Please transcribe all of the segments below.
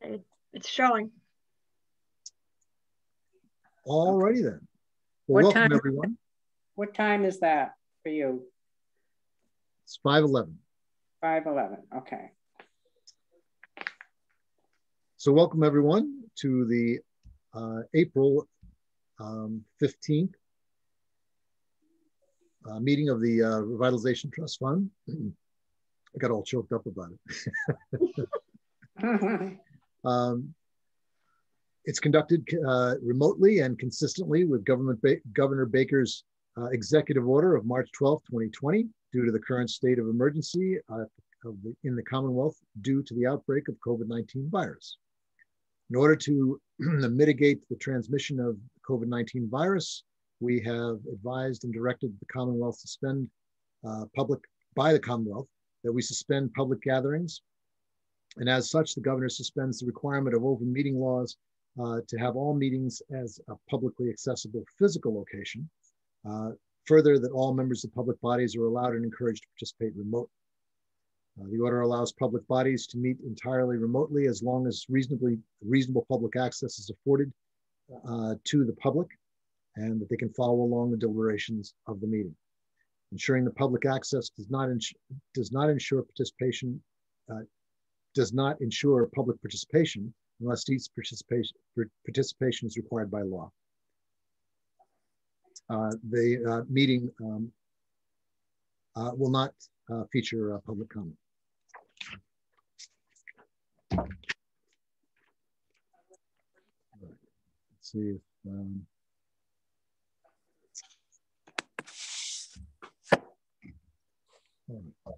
It's showing. All righty then. Well, welcome everyone. What time is that for you? It's 5:11. 5:11, okay. So welcome everyone to the April 15th meeting of the Revitalization Trust Fund. I got all choked up about it. It's conducted remotely and consistently with Governor Baker's executive order of March 12, 2020, due to the current state of emergency in the Commonwealth due to the outbreak of COVID-19 virus. In order to mitigate the transmission of COVID-19 virus, we have advised and directed the Commonwealth suspend that we suspend public gatherings. And as such, the governor suspends the requirement of open meeting laws to have all meetings as a publicly accessible physical location. Further, that all members of public bodies are allowed and encouraged to participate remotely. The order allows public bodies to meet entirely remotely as long as reasonable public access is afforded to the public and that they can follow along the deliberations of the meeting. Ensuring the public access does not ensure public participation unless each participation is required by law. The meeting will not feature public comment. Let's see if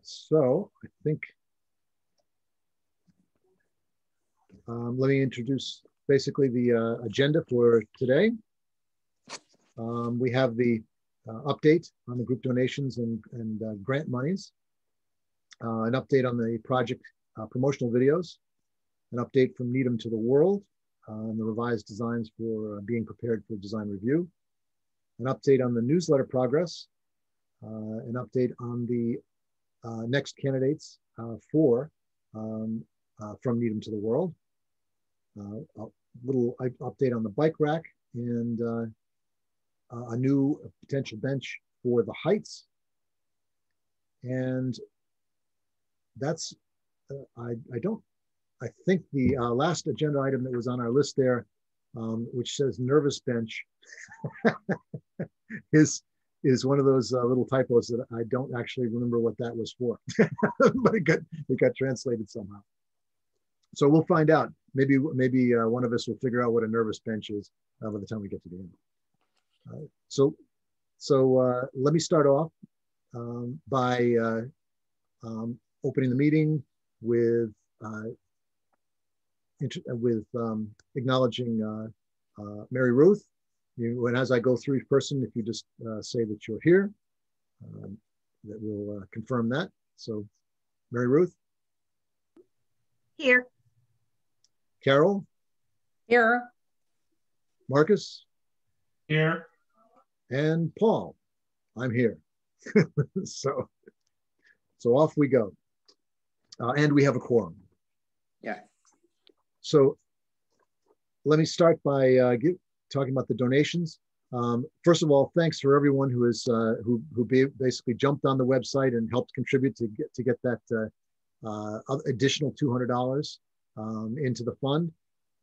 so I think let me introduce basically the agenda for today. We have the update on the group donations and grant monies, an update on the project promotional videos, an update from Needham to the World, and the revised designs for being prepared for design review, an update on the newsletter progress, an update on the next candidates from Needham to the World, a little update on the bike rack, and a new potential bench for the Heights. And that's, I think the last agenda item that was on our list there, which says nervous bench, is one of those little typos that I don't actually remember what that was for, but it got translated somehow. So we'll find out. Maybe one of us will figure out what a nervous bench is by the time we get to the end. So let me start off by opening the meeting with acknowledging Mary Ruth. And as I go through each person, if you just say that you're here, that will confirm that. So Mary Ruth. Here. Carol. Here. Marcus. Here. And Paul. I'm here. So off we go. And we have a quorum. Yeah. So let me start by talking about the donations. First of all, thanks for everyone who is who basically jumped on the website and helped contribute to get that additional $200 into the fund.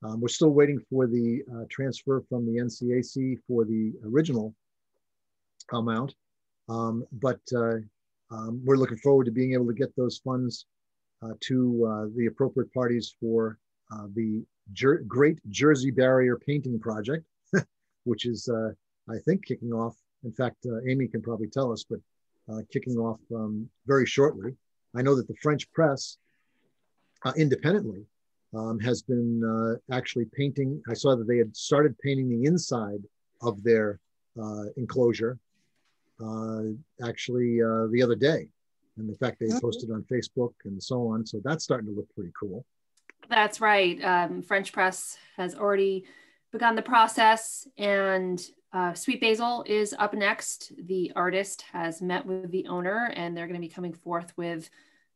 We're still waiting for the transfer from the NCAC for the original amount, but we're looking forward to being able to get those funds to the appropriate parties for the Great Jersey Barrier Painting Project, which is, I think, kicking off. In fact, Amy can probably tell us, but kicking off very shortly. I know that the French press, independently, has been actually painting. I saw that they had started painting the inside of their enclosure actually the other day. And in fact, they posted on Facebook and so on. So that's starting to look pretty cool. That's right. French press has already begun the process, and Sweet Basil is up next. The artist has met with the owner, and they're going to be coming forth with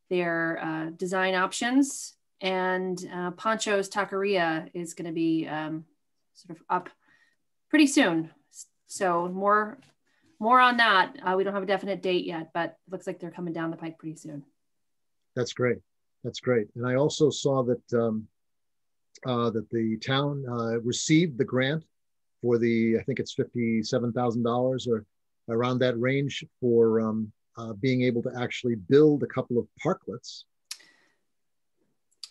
their design options. and Pancho's Taqueria is going to be sort of up pretty soon. So more on that. We don't have a definite date yet, but it looks like they're coming down the pike pretty soon. That's great. That's great. And I also saw that that the town received the grant for the, I think it's $57,000 or around that range for being able to actually build a couple of parklets.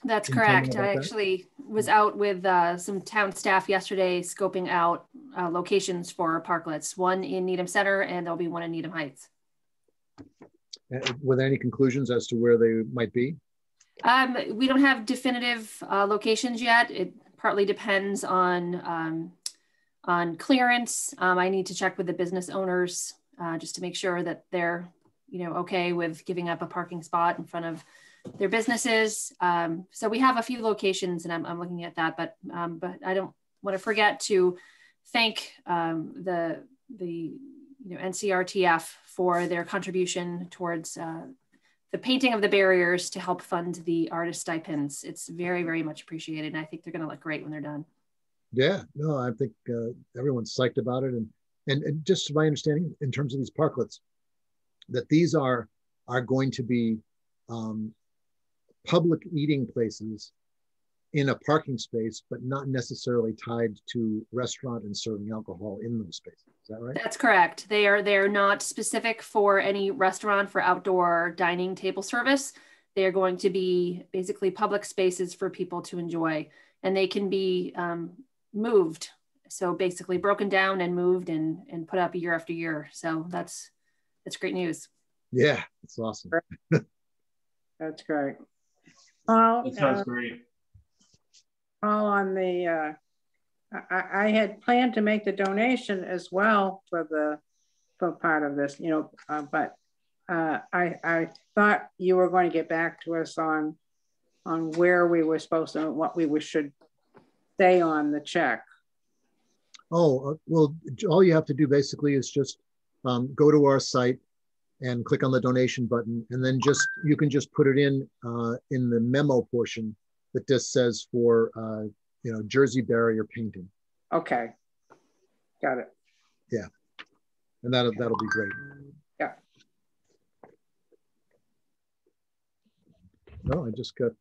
That's correct. I actually was out with some town staff yesterday scoping out locations for parklets, one in Needham Center, and there'll be one in Needham Heights. Were there any conclusions as to where they might be? We don't have definitive locations yet. It partly depends on clearance. I need to check with the business owners just to make sure that they're, okay with giving up a parking spot in front of their businesses. So we have a few locations, and I'm looking at that. But I don't want to forget to thank the NCRTF for their contribution towards the painting of the barriers to help fund the artist stipends. It's very, very much appreciated, and I think they're going to look great when they're done. Yeah, no, I think everyone's psyched about it, and just my understanding in terms of these parklets, that these are going to be public eating places in a parking space, but not necessarily tied to restaurant and serving alcohol in those spaces. Is that right? That's correct. They are not specific for any restaurant for outdoor dining table service. They are going to be basically public spaces for people to enjoy, and they can be moved. So basically broken down and moved and put up year after year. So that's great news. Yeah, it's awesome. That's great. That sounds great. All on the, I had planned to make the donation as well for part of this, but I thought you were going to get back to us on where we were supposed to, what we should say on the check. Oh, well, all you have to do basically is just go to our site and click on the donation button, and then you can just put it in the memo portion that just says for Jersey barrier painting. Okay, got it. Yeah, and that'll be great. Yeah. No, I just got.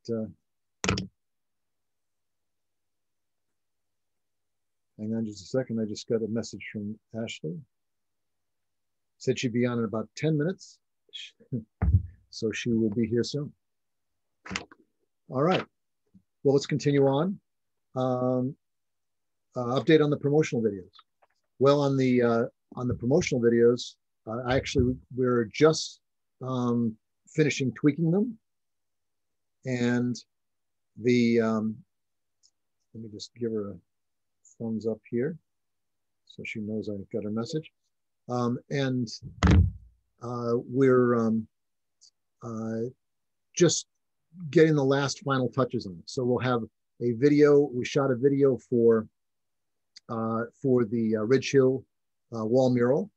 Hang on just a second. I just got a message from Ashley. Said she'd be on in about 10 minutes. So she will be here soon. All right. Well, let's continue on. Update on the promotional videos. Well, on the promotional videos, we're just finishing tweaking them. And let me just give her a thumbs up here so she knows I got her message. We're just getting the last final touches on it. So we'll have a video. We shot a video for the Ridge Hill wall mural.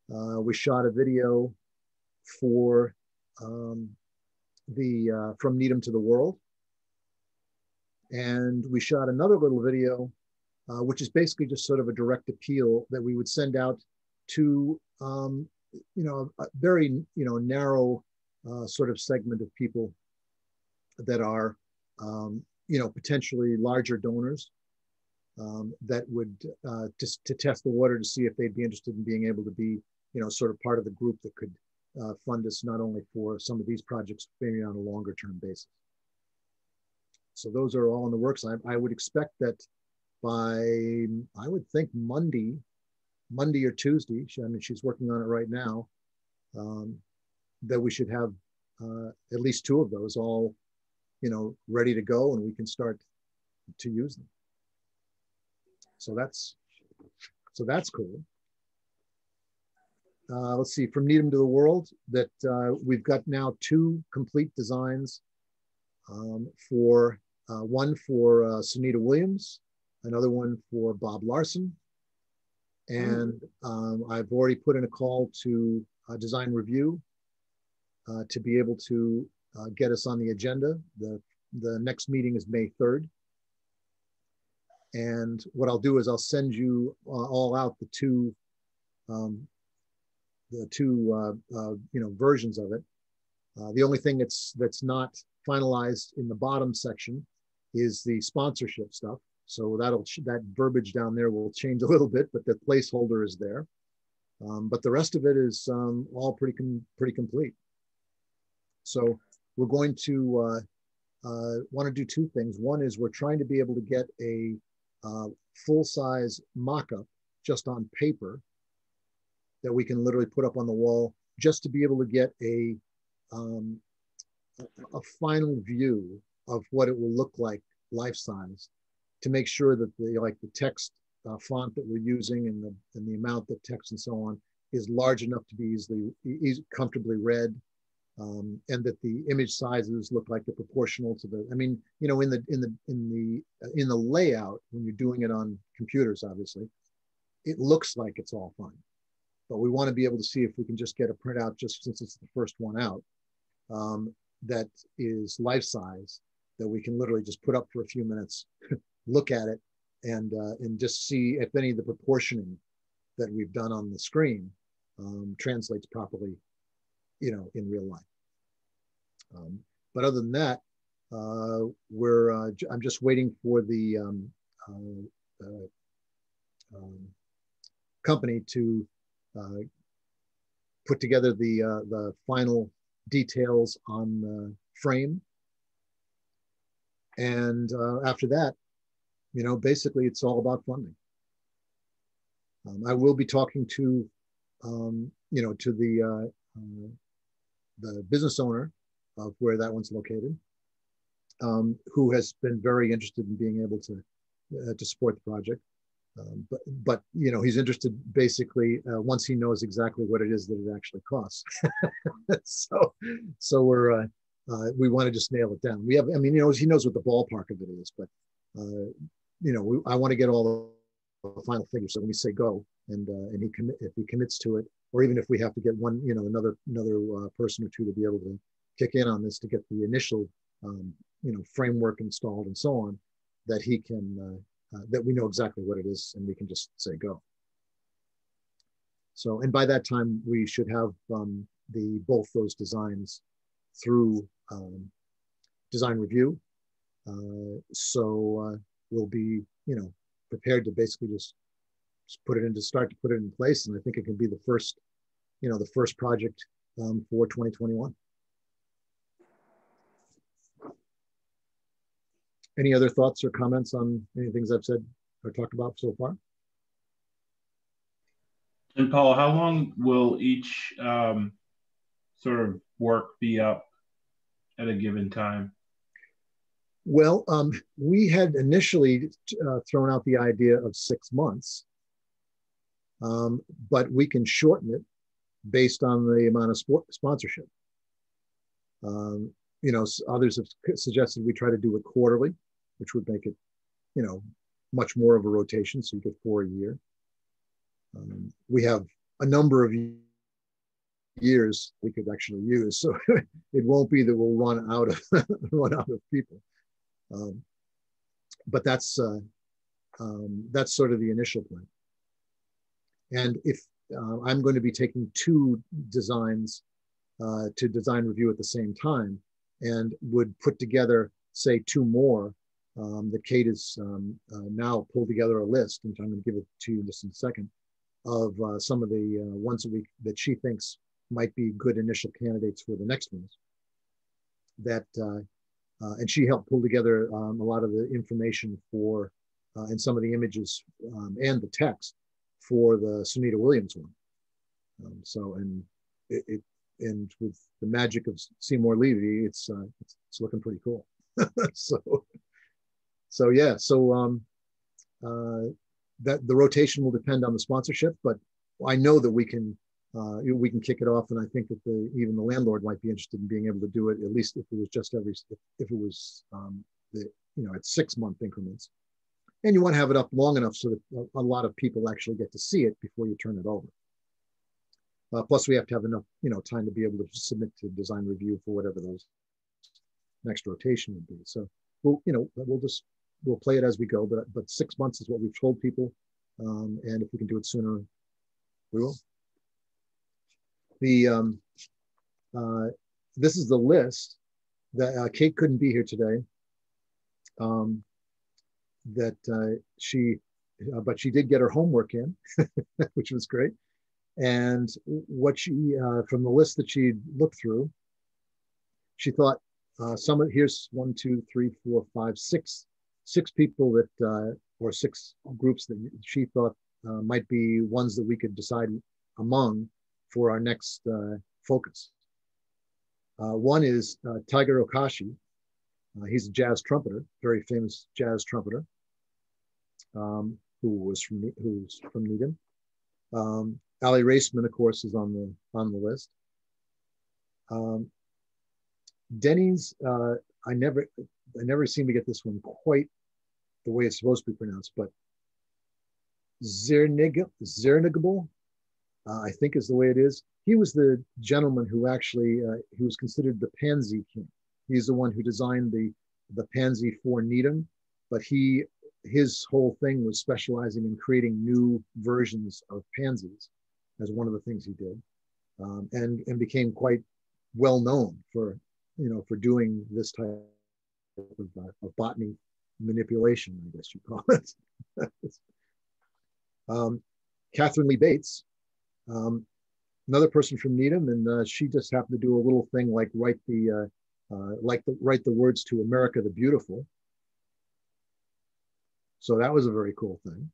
We shot a video for from Needham to the World. And we shot another little video, which is basically just sort of a direct appeal that we would send out to a very narrow sort of segment of people that are potentially larger donors that would just to test the water to see if they'd be interested in being able to be sort of part of the group that could fund us not only for some of these projects, but maybe on a longer term basis. So those are all in the works. I would expect that by, I would think Monday or Tuesday, she's working on it right now, that we should have at least 2 of those all, ready to go, and we can start to use them. So that's cool. Let's see, from Needham to the World, that we've got now 2 complete designs for one for Sunita Williams, another one for Bob Larson. And I've already put in a call to Design Review to be able to get us on the agenda. The the next meeting is May 3rd. And what I'll do is I'll send you all out the two versions of it. The only thing that's not finalized in the bottom section is the sponsorship stuff. So that verbiage down there will change a little bit, but the placeholder is there. But the rest of it is all pretty complete. So we're going to want to do two things. One is we're trying to be able to get a full-size mock-up just on paper that we can literally put up on the wall, just to be able to get a final view of what it will look like life-size, to make sure that the text font that we're using and the amount of text and so on is large enough to be comfortably read, and that the image sizes look like they're proportional to the. I mean, in the layout, when you're doing it on computers, obviously, it looks like it's all fine, but we want to be able to see if we can just get a printout, just since it's the first one out, that is life size, that we can literally just put up for a few minutes, look at it, and just see if any of the proportioning that we've done on the screen translates properly, in real life. But other than that, I'm just waiting for the company to put together the final details on the frame. And after that, basically it's all about funding. I will be talking to, to the business owner of where that one's located, who has been very interested in being able to support the project. But he's interested basically once he knows exactly what it is that it actually costs. So we're we want to just nail it down. He knows what the ballpark of it is, but I want to get all the final figures. So when we say go, and if he commits to it, or even if we have to get one, another person or two to be able to kick in on this to get the initial, framework installed and so on, that he can, that we know exactly what it is and we can just say go. So, and by that time we should have both those designs through design review. So we'll be, prepared to basically just put it in place. And I think it can be the first project for 2021. Any other thoughts or comments on any things I've said or talked about so far? And Paul, how long will each sort of work be up at a given time? Well, we had initially thrown out the idea of 6 months, but we can shorten it based on the amount of sponsorship. Others have suggested we try to do it quarterly, which would make it, much more of a rotation, so you get 4 a year. We have a number of years we could actually use, so it won't be that we'll run out of people. But that's sort of the initial plan. And if I'm going to be taking 2 designs to design review at the same time, and would put together, say, 2 more, that Kate has now pulled together a list, which I'm going to give it to you just in a second, of some of the ones that she thinks might be good initial candidates for the next ones. And she helped pull together a lot of the information for, and some of the images and the text for the Sunita Williams one. And with the magic of Seymour Levy, it's looking pretty cool. That the rotation will depend on the sponsorship, but I know that we can kick it off, and I think that even the landlord might be interested in being able to do it, at least if it was just if it was at 6-month increments. And you want to have it up long enough so that a lot of people actually get to see it before you turn it over. Plus, we have to have enough time to be able to submit to design review for whatever those next rotation would be. So we'll play it as we go, but 6 months is what we've told people. And if we can do it sooner, we will. This is the list that Kate couldn't be here today. But she did get her homework in, which was great. And what from the list that she looked through, she thought here's 1, 2, 3, 4, 5, 6 people that, or 6 groups that she thought might be ones that we could decide among for our next focus. One is Tiger Okashi. He's a jazz trumpeter, very famous jazz trumpeter, who's from Needham. Ali Raceman, of course, is on the list. Denny's, I never seem to get this one quite the way it's supposed to be pronounced, but Zernigable, I think is the way it is. He was the gentleman who actually, he was considered the Pansy King. He's the one who designed the Pansy for Needham, but his whole thing was specializing in creating new versions of pansies as one of the things he did, and became quite well known for doing this type of botany manipulation, I guess you call it. Katherine Lee Bates, another person from Needham, and she just happened to do a little thing like write the words to America the Beautiful. So that was a very cool thing.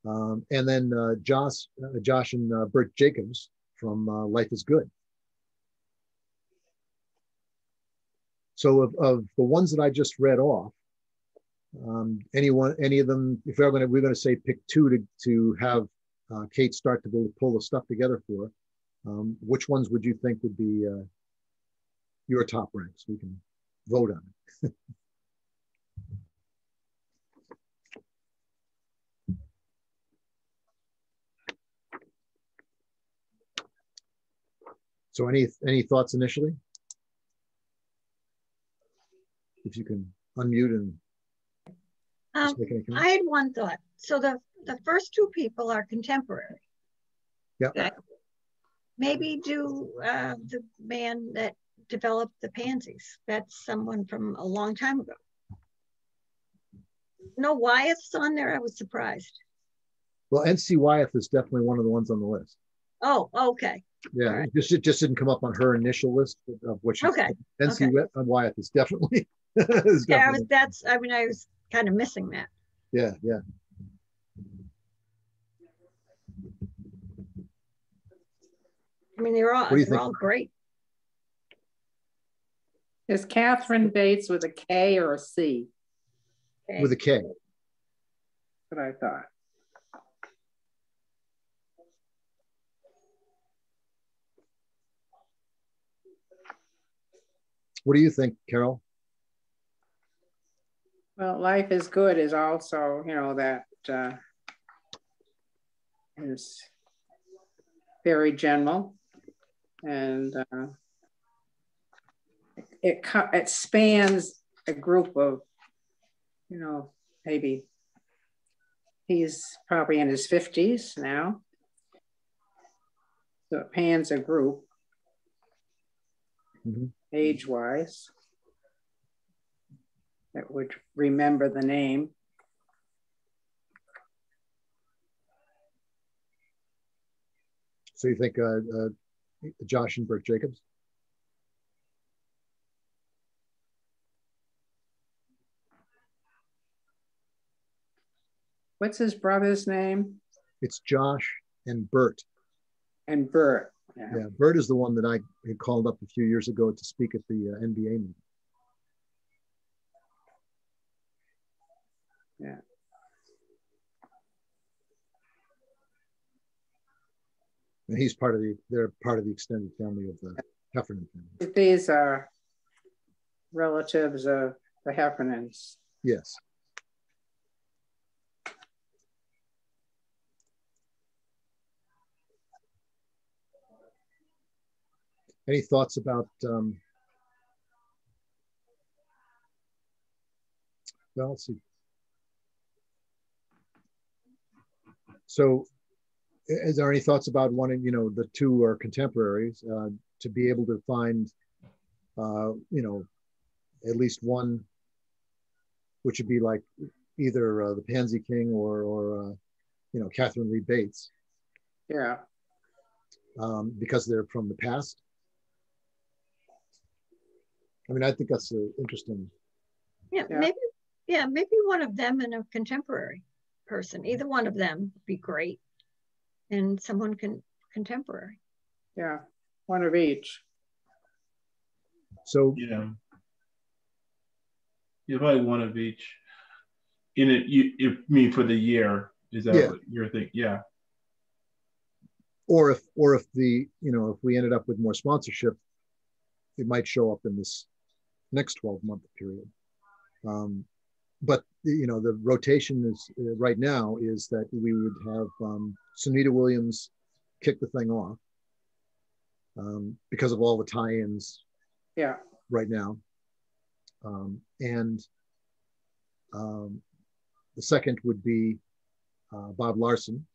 And then Josh and Bert Jacobs from Life is Good. So of the ones that I just read off, any of them, if we're going to say pick 2 to have Kate start to pull the stuff together for, which ones would you think would be your top ranks? We can vote on it. So any thoughts initially? If you can unmute and I had one thought. So the first 2 people are contemporary. Yeah. Okay. Maybe do the man that developed the pansies. That's someone from a long time ago. No Wyeth's on there. I was surprised. Well, NC Wyeth is definitely one of the ones on the list. Oh, okay. Yeah, right. It just didn't come up on her initial list of what she's. Okay. NC Wyeth is definitely. I was kind of missing that. Yeah. I mean, they're all great. Is Katherine Bates with a K or a C? With a K. That's what I thought. What do you think, Carol? Well, Life is Good is also, that is very general, and it spans a group of, maybe he's probably in his 50s now, so it pans a group, age-wise, that would remember the name. So you think Josh and Bert Jacobs? What's his brother's name? It's Josh and Bert. And Bert. Yeah, Bert is the one that I had called up a few years ago to speak at the NBA meeting. Yeah. And they're part of the extended family of the Heffernan family. These are relatives of the Heffernans. Yes. Any thoughts about Well, let's see. So is there any thoughts about wanting, the two are contemporaries, to be able to find, at least one, which would be like either the Pansy King or Katherine Lee Bates. Yeah. Because they're from the past. I mean, I think that's interesting. Yeah, maybe one of them and a contemporary person. Either one of them would be great. And someone contemporary. Yeah, one of each. So yeah, probably one of each. In it, you mean for the year? Is that what you're thinking? Yeah. Or if the if we ended up with more sponsorship, it might show up in this next 12-month period. But the rotation is right now is that we would have Sunita Williams kick the thing off because of all the tie-ins. Yeah. Right now, and the second would be Bob Larson.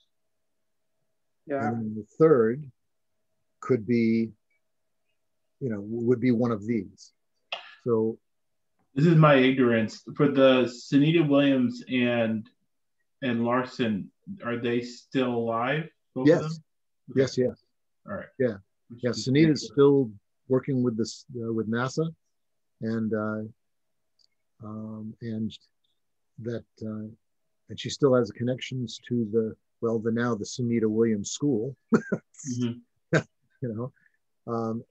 Yeah. And then the third could be, would be one of these. So this is my ignorance. For the Sunita Williams and Larson, are they still alive? Both yes. of them? Okay. Yes. All right. Yeah. Yeah. Sunita's still working with this with NASA, and that and she still has connections to the Sunita Williams School.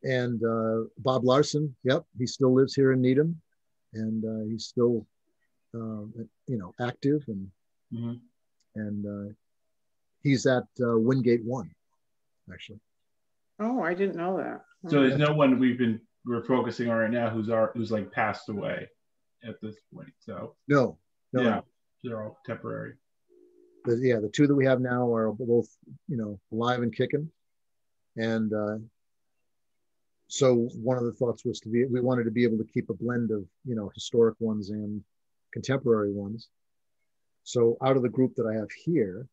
And Bob Larson, yep, he still lives here in Needham, and he's still active, and he's at Wingate 1, actually. Oh, I didn't know that. So there's no one we're focusing on right now who's like passed away at this point. So no. Yeah, they're all temporary. The two that we have now are both alive and kicking, and so one of the thoughts was we wanted to be able to keep a blend of historic ones and contemporary ones. So out of the group that I have here,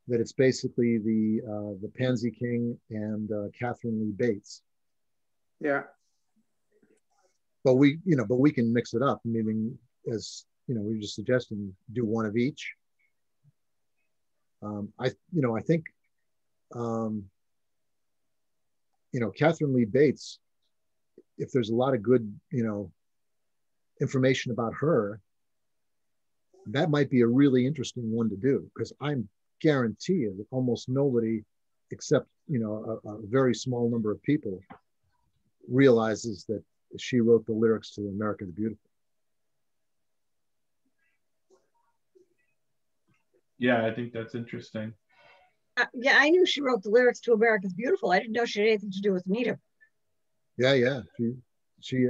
that it's basically the Pansy King and Katherine Lee Bates. Yeah. But we can mix it up. Meaning, as we were just suggesting, do one of each. I think Katherine Lee Bates, if there's a lot of good information about her, that might be a really interesting one to do, because I'm guarantee you that almost nobody, except a very small number of people, realizes that she wrote the lyrics to America the Beautiful. Yeah, I think that's interesting. Yeah, I knew she wrote the lyrics to America's Beautiful. I didn't know she had anything to do with Needham. Yeah. She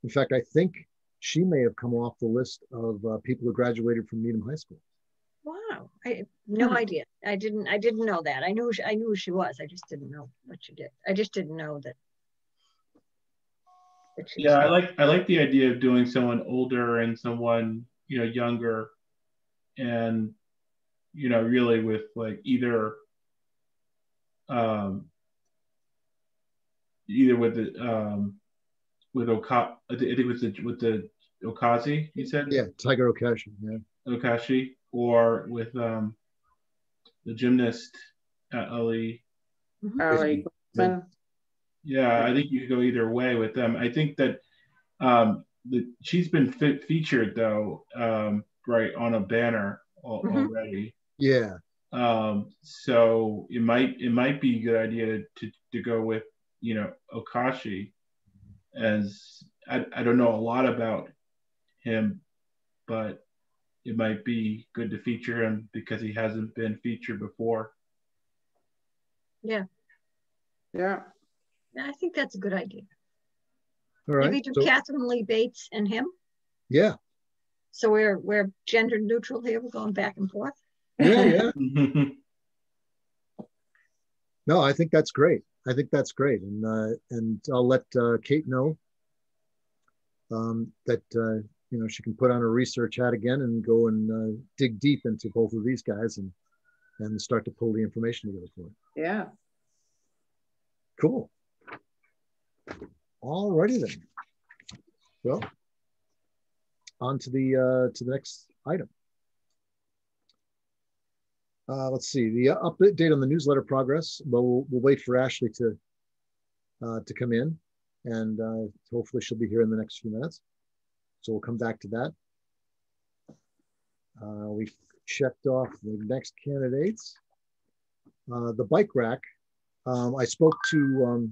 in fact, I think she may have come off the list of people who graduated from Needham High School. Wow, I had no idea. I didn't know that. I knew who she was. I just didn't know what she did. I just didn't know that. Yeah, I like the idea of doing someone older and someone younger, and really with like either with the with Okashi, I think it was with the Okashi, you said? Yeah, Tiger Okashi. Yeah. Okashi, or with the gymnast Ali. Ali. Yeah, I think you could go either way with them. I think that she's been featured though, right, on a banner already. Yeah. So it might be a good idea to go with Okashi, as I don't know a lot about him, but it might be good to feature him because he hasn't been featured before. Yeah. I think that's a good idea. All right. Maybe do Katherine Lee Bates and him. Yeah. So we're gender neutral here. We're going back and forth. Yeah. No, I think that's great. And I'll let Kate know that she can put on her research hat again and go and dig deep into both of these guys and start to pull the information together for it. Yeah. Cool. All righty then. Well, on to the next item. Let's see, the update on the newsletter progress. Well, we'll wait for Ashley to come in, and hopefully she'll be here in the next few minutes. So we'll come back to that. We checked off the next candidates. The bike rack. I spoke to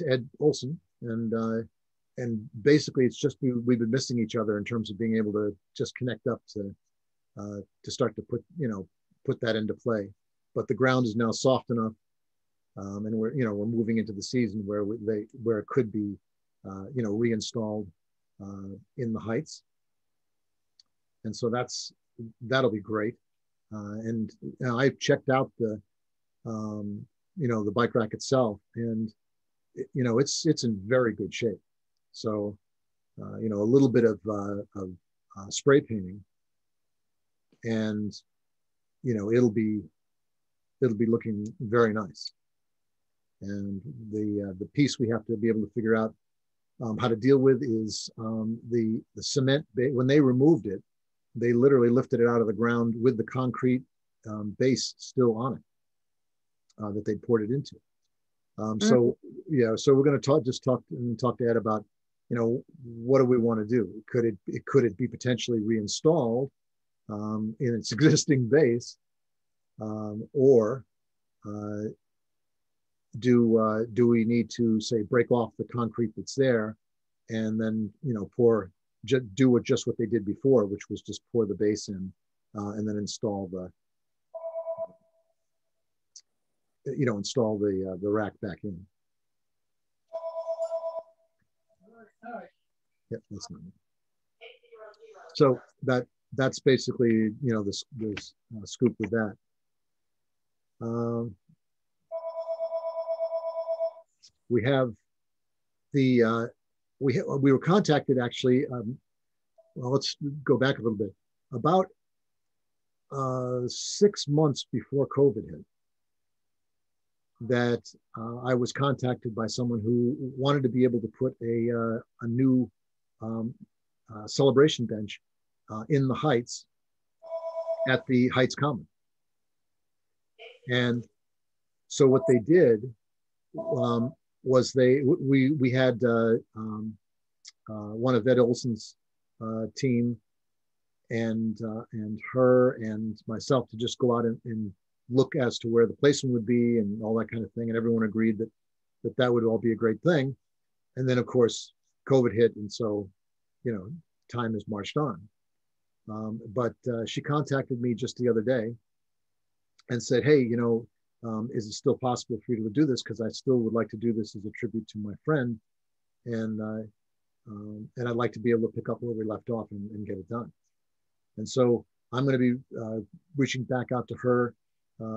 Ed Olson, and basically it's just we've been missing each other in terms of being able to just connect up to start to put that into play. But the ground is now soft enough, and we're moving into the season where it could be reinstalled in the heights, and so that'll be great. And I've checked out the bike rack itself, and it's in very good shape. So a little bit of spray painting, and it'll be looking very nice. And the piece we have to be able to figure out how to deal with is the cement. When they removed it, they literally lifted it out of the ground with the concrete base still on it that they poured it into. So we're going to talk to Ed about what do we want to do? Could it be potentially reinstalled in its existing base, or do we need to, say, break off the concrete that's there and then do just what they did before, which was just pour the base in and then install the rack back in. Yep, that's not it. So that's basically this scoop with that. We have the we were contacted actually. Well, let's go back a little bit. About 6 months before COVID hit, that I was contacted by someone who wanted to be able to put a new celebration bench in the Heights at the Heights Common. And so what they did was we had one of Ed Olson's team and her and myself to just go out and look as to where the placement would be and all that kind of thing. And everyone agreed that would all be a great thing. And then of course, COVID hit. And so, time has marched on. But she contacted me just the other day and said, hey, is it still possible for you to do this? Because I still would like to do this as a tribute to my friend. And I'd like to be able to pick up where we left off and get it done. And so I'm going to be reaching back out to her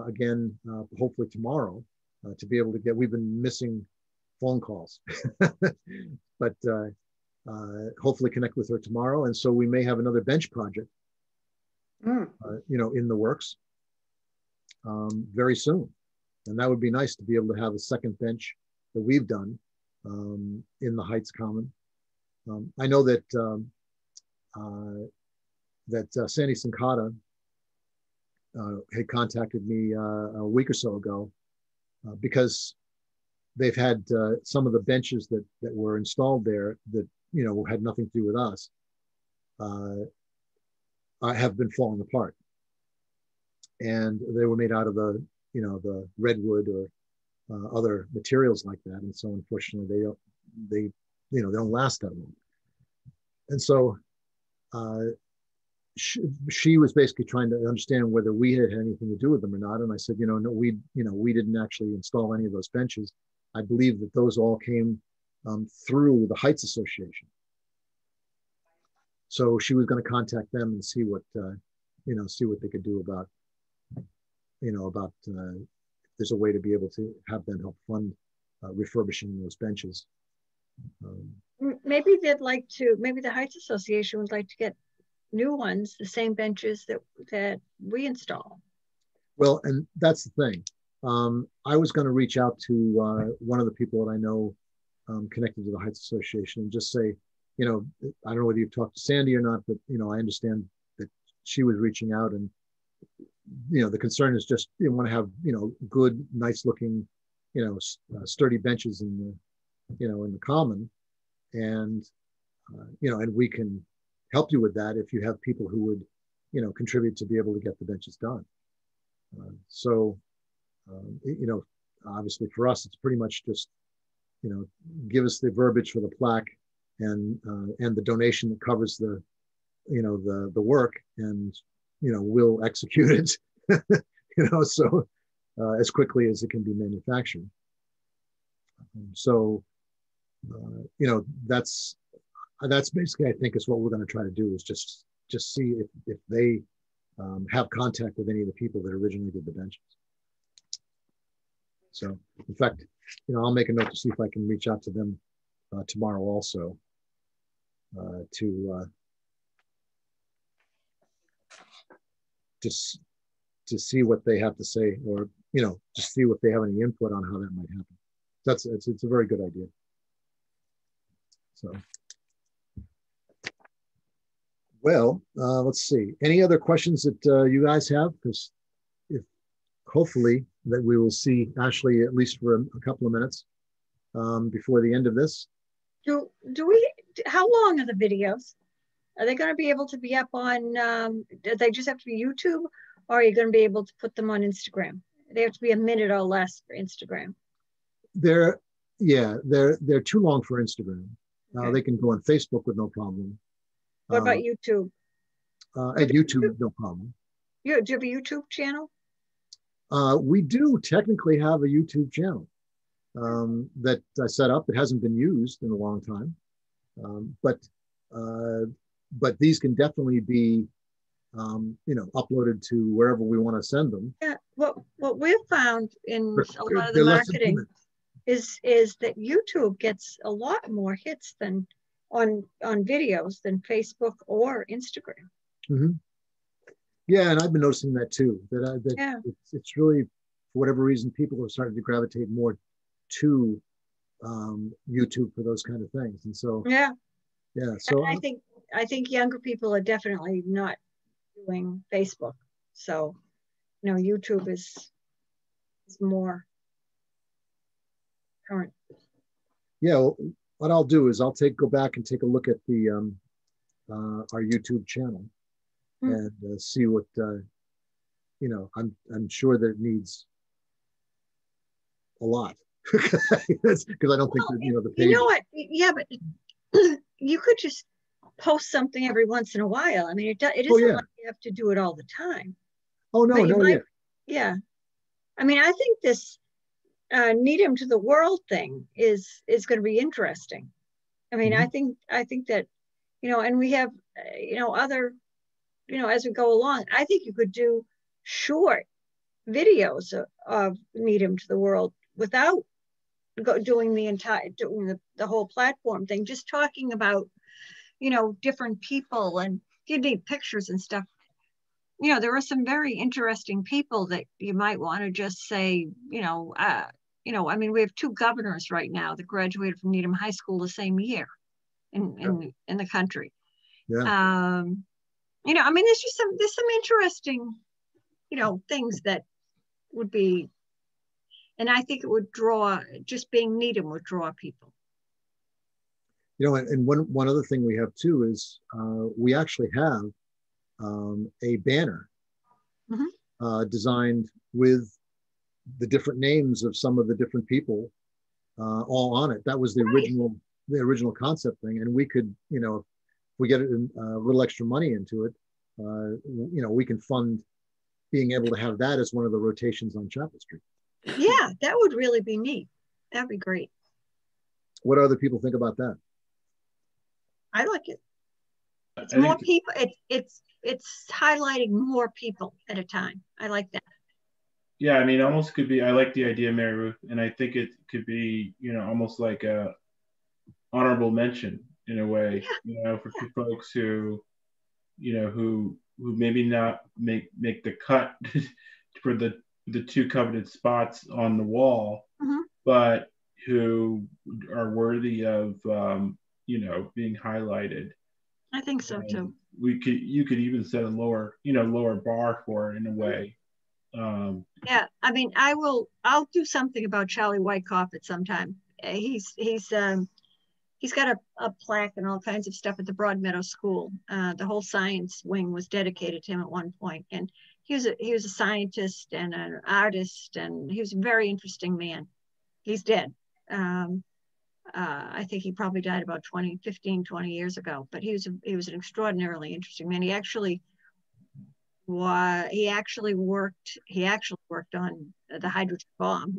again, hopefully tomorrow, to be able to we've been missing phone calls, but hopefully connect with her tomorrow. And so we may have another bench project, in the works very soon. And that would be nice to be able to have a second bench that we've done in the Heights Common. I know that Sandy Sincata had contacted me a week or so ago because they've had some of the benches that were installed there that had nothing to do with us have been falling apart, and they were made out of the redwood or other materials like that, and so unfortunately they don't last that long. And so she was basically trying to understand whether we had anything to do with them or not. And I said, no, we didn't actually install any of those benches. I believe that those all came through the Heights Association. So she was going to contact them and see what they could do about if there's a way to be able to have them help fund refurbishing those benches. maybe they'd like to, maybe the Heights Association would like to get new ones, the same benches that we install. Well, and that's the thing. I was going to reach out to one of the people that I know connected to the Heights Association and just say, you know, I don't know whether you've talked to Sandy or not, but, you know, I understand that she was reaching out, and, you know, the concern is just you want to have, you know, good, nice looking, you know, sturdy benches in the, you know, in the common. And, you know, and we can help you with that if you have people who would, you know, contribute to be able to get the benches done. You know, obviously for us, it's pretty much just, you know, give us the verbiage for the plaque and the donation that covers the, you know, the work, and, you know, we'll execute it, you know, so as quickly as it can be manufactured. You know, that's basically, I think, is what we're going to try to do, is just see if they have contact with any of the people that originally did the benches. So, in fact, you know, I'll make a note to see if I can reach out to them tomorrow also to see what they have to say, or, you know, just see if they have any input on how that might happen. It's a very good idea. So, well, let's see. Any other questions that you guys have? Because hopefully that we will see Ashley at least for a couple of minutes before the end of this. How long are the videos? Are they going to be able to be up on, do they just have to be YouTube, or are you going to be able to put them on Instagram? They have to be a minute or less for Instagram. They're too long for Instagram. Okay. They can go on Facebook with no problem. What about YouTube? At YouTube, no problem. Do you have a YouTube channel? We do technically have a YouTube channel that I set up. It hasn't been used in a long time, but these can definitely be, you know, uploaded to wherever we want to send them. Yeah. What we've found in a lot of the marketing is that YouTube gets a lot more hits than on videos than Facebook or Instagram. Mm-hmm. Yeah, and I've been noticing that too. It's really, for whatever reason, people have started to gravitate more to YouTube for those kind of things, and so yeah. So I think younger people are definitely not doing Facebook. So, you know, YouTube is more current. Yeah, well, what I'll do is I'll go back and take a look at the our YouTube channel. And see what you know. I'm sure that it needs a lot because I don't think that, you know, the page. You know what? Yeah, but you could just post something every once in a while. I mean, it isn't like you have to do it all the time. Oh no, yeah. I mean, I think this Needham to the World thing is going to be interesting. I mean, I think that, you know, and we have you know, other, you know, as we go along, I think you could do short videos of Needham to the World without doing the whole platform thing, just talking about, you know, different people, and you need pictures and stuff. You know, there are some very interesting people that you might want to just say, you know, I mean, we have 2 governors right now that graduated from Needham High School the same year in the country. Yeah. You know, I mean, there's some interesting, you know, things that would be, and I think it would draw, just being Needham would draw people. You know, and one other thing we have too is we actually have a banner designed with the different names of some of the different people all on it. That was the original concept thing, and we could, you know, we get a little extra money into it, you know, we can fund being able to have that as one of the rotations on Chapel Street. Yeah, that would really be neat. That'd be great. What do other people think about that? I like it. It's more people. It's highlighting more people at a time. I like that. Yeah, I mean, almost could be. I like the idea, Mary Ruth, and I think it could be, you know, almost like a honorable mention in a way, for folks who, who maybe not make the cut for the two coveted spots on the wall, but who are worthy of, being highlighted. I think so too. You could even set a lower bar for it in a way. Yeah, I mean, I'll do something about Charlie Wyckoff at some time. He's got a plaque and all kinds of stuff at the Broadmeadow School. The whole science wing was dedicated to him at one point, and he was a scientist and an artist, and he was a very interesting man. He's dead. I think he probably died about 20 years ago, but he was an extraordinarily interesting man. He actually worked on the hydrogen bomb,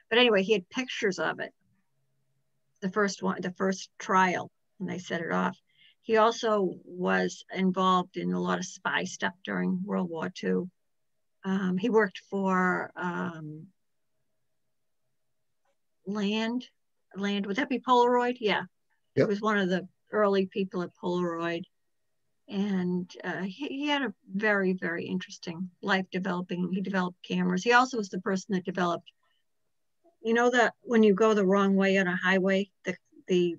but anyway, he had pictures of it. The first trial when they set it off. He also was involved in a lot of spy stuff during World War II. He worked for Land, would that be Polaroid? Yeah. Yep. He was one of the early people at Polaroid. And he had a very, very interesting life developing. He developed cameras. He also was the person that developed, that when you go the wrong way on a highway, the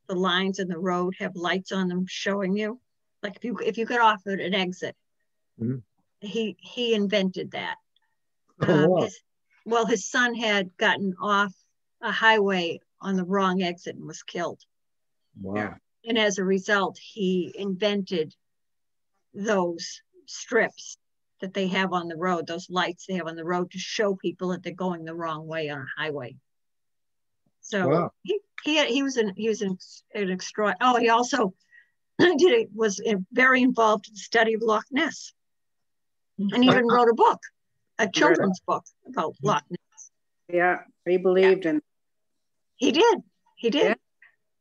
lines in the road have lights on them showing you. Like if you get off at an exit, he invented that. Oh, wow. His son had gotten off a highway on the wrong exit and was killed. Wow. Yeah. And as a result, he invented those strips that they have on the road, those lights they have on the road to show people that they're going the wrong way on a highway. So wow. he was an extra. Oh, he also was very involved in the study of Loch Ness, and he even wrote a children's book about Loch Ness. Yeah, he believed in. He did. Yeah.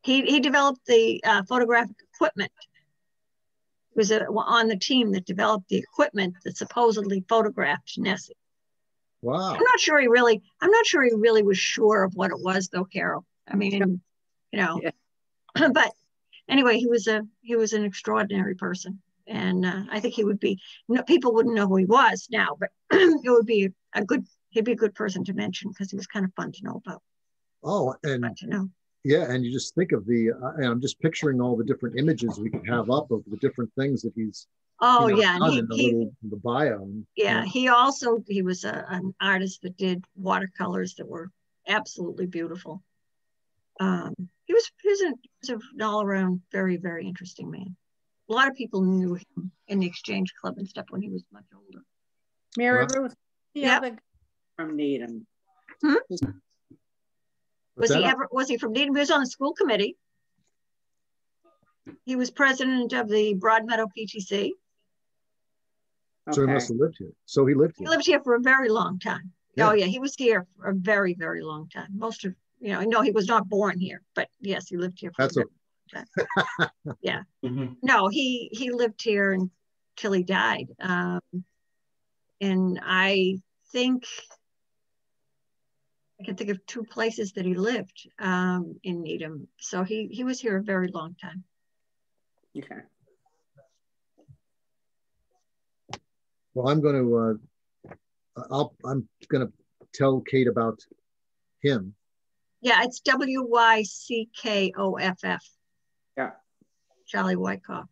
He developed the photographic equipment. He was on the team that developed the equipment that supposedly photographed Nessie. Wow. I'm not sure he really was sure of what it was, though, Carol. I mean, yeah. But anyway, he was an extraordinary person, and I think he would be. People wouldn't know who he was now, but it would be he'd be a good person to mention because he was kind of fun to know about. Oh, and fun to know. Yeah, and you just think of and I'm just picturing all the different images we could have up of the different things that he's done in the bio. Yeah, he was an artist that did watercolors that were absolutely beautiful. He was an all-around very, very interesting man. A lot of people knew him in the Exchange Club and stuff when he was much older. Mary Ruth, from Needham. Was he from Needham? He was on the school committee. He was president of the Broadmeadow PTC. So he must have lived here. So he lived here. He lived here for a very long time. Yeah. Oh yeah, he was here for a very, very long time. Most of, no, he was not born here, but yes, he lived here for a very long time. Yeah. No, he lived here until he died. And I think I can think of two places that he lived in Needham. So he was here a very long time. Okay. Well, I'm going to tell Kate about him. Yeah, it's Wyckoff. Yeah. Charlie Wyckoff.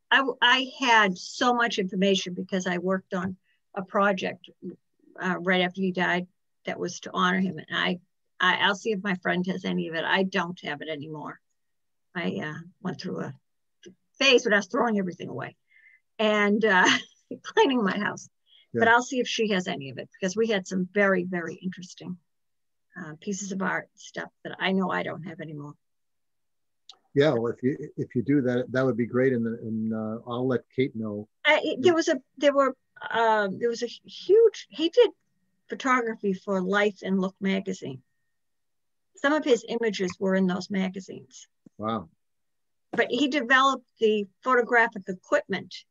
I had so much information because I worked on a project right after he died that was to honor him, and I'll see if my friend has any of it. I don't have it anymore. I went through a phase when I was throwing everything away and cleaning my house. Yeah. But I'll see if she has any of it because we had some very, very interesting pieces of art stuff that I know I don't have anymore. Yeah, well, if you do that, that would be great, and I'll let Kate know. There was a huge. He did photography for Life and Look magazine. Some of his images were in those magazines. Wow! But he developed the photographic equipment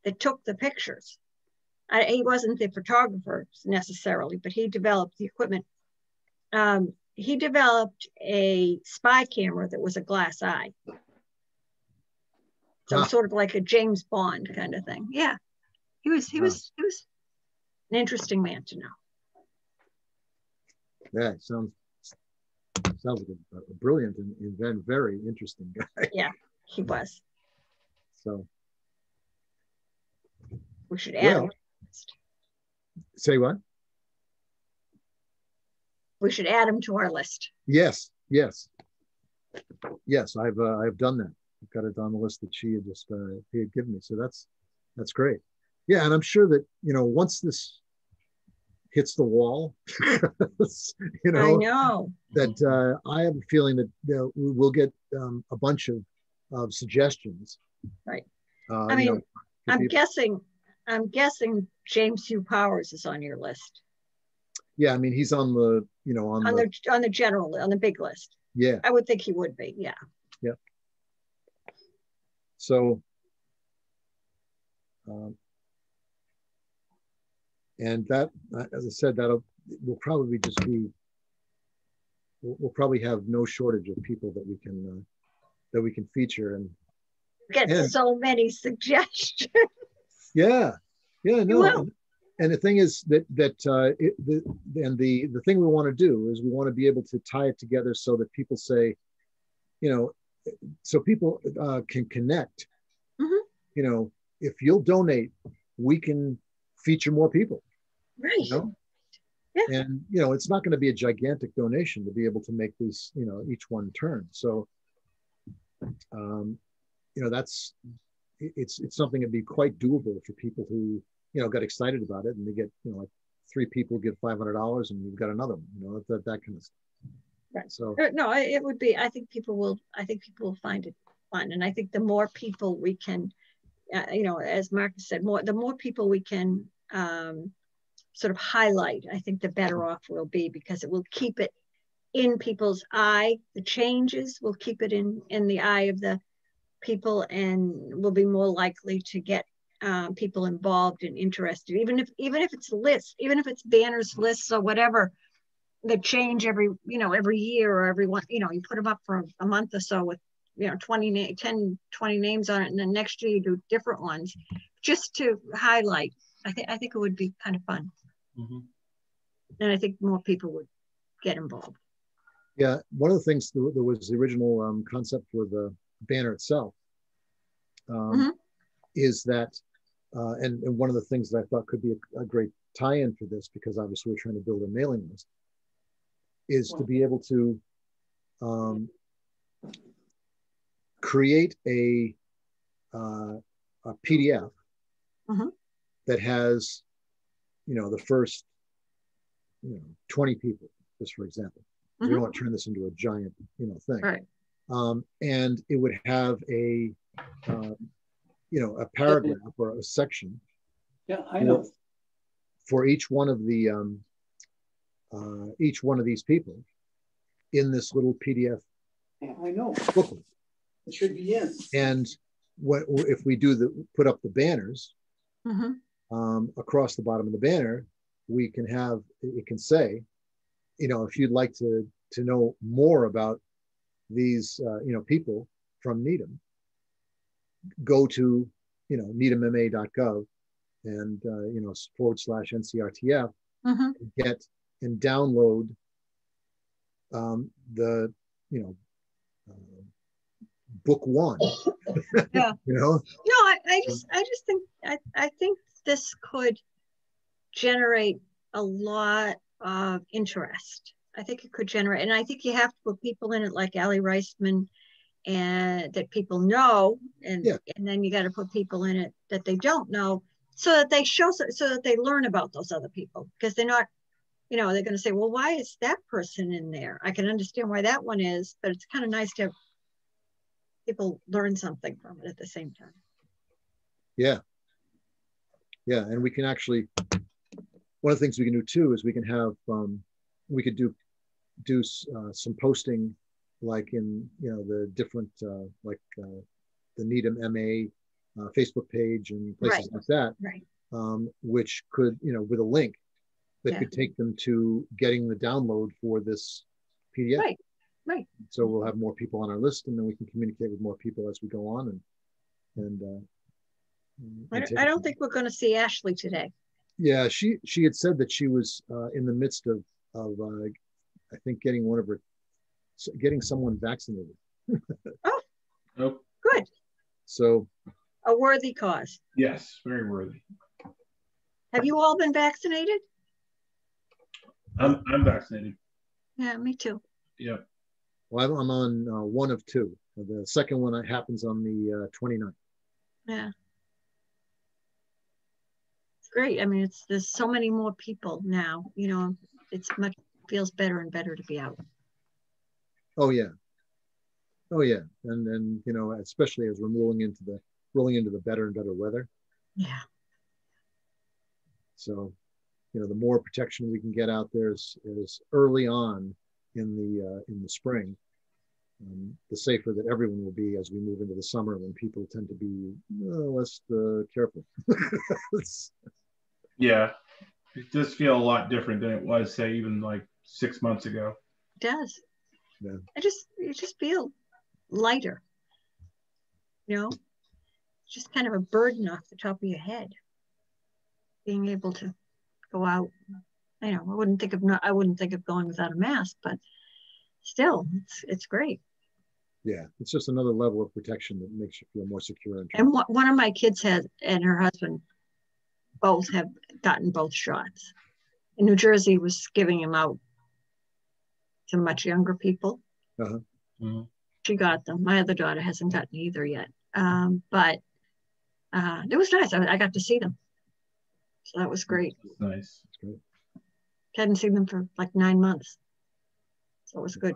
that took the pictures. He wasn't the photographer necessarily, but he developed the equipment. he developed a spy camera that was a glass eye. So sort of like a James Bond kind of thing. Yeah. He was an interesting man to know. Yeah, sounds like a brilliant and very interesting guy. Yeah, he was. So we should add him. Say what? We should add him to our list. Yes. I've done that. I've got it on the list that he had given me. So that's great. Yeah, and I'm sure that once this hits the wall, I know that I have a feeling that we will get a bunch of suggestions. Right. I mean, I'm guessing James Hugh Powers is on your list. Yeah, I mean he's on the on the big list. Yeah, I would think he would be. Yeah. Yeah. So. And that, as I said, will probably just be. We'll probably have no shortage of people that we can feature and get so many suggestions. Yeah, no. And the thing is that the thing we want to do is we want to be able to tie it together so that people say, so people can connect. Mm-hmm. If you'll donate, we can feature more people. Right. Yeah. And it's not going to be a gigantic donation to be able to make these, each one turn. So, it's something that'd be quite doable for people who got excited about it, and they get like 3 people give $500, and you've got another one. That kind of stuff. Right. So no, it would be. I think people will find it fun, and I think the more people we can, as Marcus said, the more people we can sort of highlight, I think the better off we'll be, because it will keep it in people's eye. The changes will keep it in the eye of the people, and will be more likely to get people involved and interested. Even if it's lists, even if it's banners, lists, or whatever that change every year or every one. You put them up for a month or so with 20 names on it, and then next year you do different ones, just to highlight. I think it would be kind of fun. Mm-hmm. And I think more people would get involved. Yeah, one of the things that was the original concept for the banner itself mm-hmm. is that, and one of the things that I thought could be a great tie-in for this, because obviously we're trying to build a mailing list, is to be able to create a PDF mm-hmm. that has, the first 20 people, just for example. Mm-hmm. We don't want to turn this into a giant, thing. Right. And it would have a paragraph or a section. Yeah, I know. For each one of these people in this little PDF. Yeah, I know. Booklet. It should be in. And if we put up the banners mm-hmm. Across the bottom of the banner, it can say, if you'd like to know more about these, people from Needham, go to, needhamma.gov and, /NCRTF mm-hmm. and download the, book 1. Yeah. No, I just think I think this could generate a lot of interest. I think it could generate, and I think you have to put people in it like Allie Reisman, and that people know, and then you got to put people in it that they don't know, so that they so that they learn about those other people, because they're not, they're going to say, well, why is that person in there? I can understand why that one is, but it's kind of nice to have people learn something from it at the same time. Yeah, and we can actually, one of the things we can do too is we can have we could do some posting, like in the different like the Needham MA Facebook page and places like that, right? Which could, with a link that could take them to getting the download for this PDF. Right, right. So we'll have more people on our list, and then we can communicate with more people as we go on. I don't think we're going to see Ashley today. Yeah, she had said that she was in the midst of I think getting someone vaccinated. Oh, Oh, good. So A worthy cause. yes, very worthy. Have you all been vaccinated? I'm vaccinated. Yeah, me too. Yeah. well, I'm on one of two. The second one happens on the 29th. Yeah. It's great. I mean, there's so many more people now, you know, feels better and better to be out. Oh yeah. Oh yeah. And you know, especially as we're rolling into the better and better weather. Yeah. So, you know, the more protection we can get out there is early on in the spring, the safer that everyone will be as we move into the summer, when people tend to be less careful. Yeah. It does feel a lot different than it was, say, even like 6 months ago. It does. Yeah. You just feel lighter, you know, just kind of a burden off the top of your head, being able to go out. I know I wouldn't think of going without a mask, but still, it's great. Yeah, it's just another level of protection that makes you feel more secure. And one of my kids and her husband both have gotten both shots. In New Jersey, was giving them out to much younger people. Uh-huh. Mm-hmm. She got them. My other daughter hasn't gotten either yet. But it was nice. I got to see them. So that was great. That's nice. That's great. Hadn't seen them for like 9 months. So it was good.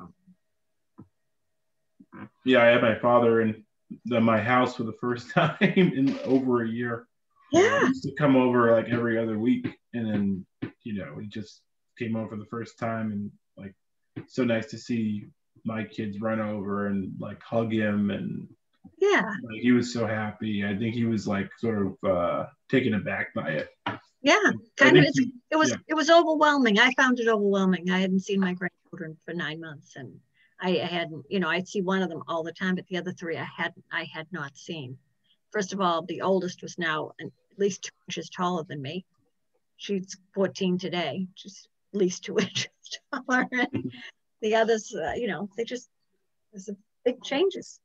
Yeah, I had my father in my house for the first time in over a year. Yeah. He used to come over like every other week, and then, you know, he just came over for the first time, and like, so nice to see my kids run over and like hug him, and yeah, like, he was so happy. I think he was like sort of taken aback by it. Yeah, kind of. It was overwhelming. I found it overwhelming. I hadn't seen my grandchildren for 9 months, and I hadn't, you know, I'd see one of them all the time, but the other three I had not seen. First of all, the oldest was now at least 2 inches taller than me. She's 14 today. She's at least 2 inches taller. And the others, you know, there's a big changes.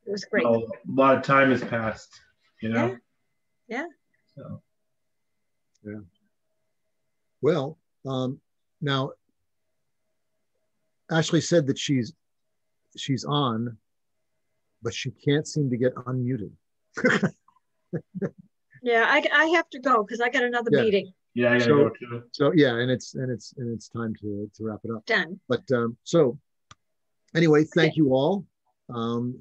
It was great. Well, a lot of time has passed, you know? Yeah. So. Yeah. Well, now Ashley said that she's on, but she can't seem to get unmuted. Yeah, I have to go because I got another meeting. Yeah, I gotta go too. So yeah, and it's time to wrap it up. Done. But so anyway, thank you all.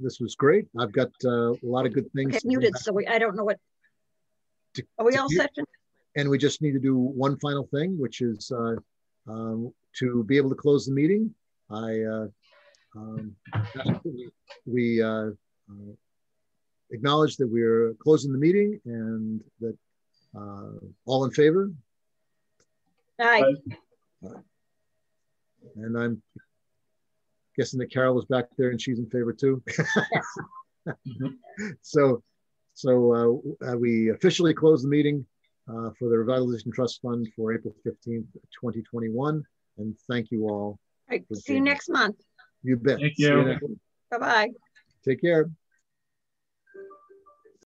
This was great. I've got a lot of good things. Okay, muted, so I don't know what. Are we all set? And we just need to do one final thing, which is to be able to close the meeting. We acknowledge that we're closing the meeting, and that all in favor? Aye. And I'm guessing that Carol is back there and she's in favor too. Yes. So we officially close the meeting for the Revitalization Trust Fund for April 15th, 2021. And thank you all. Right. See you next month. You bet. Thank you. Bye-bye. Take care.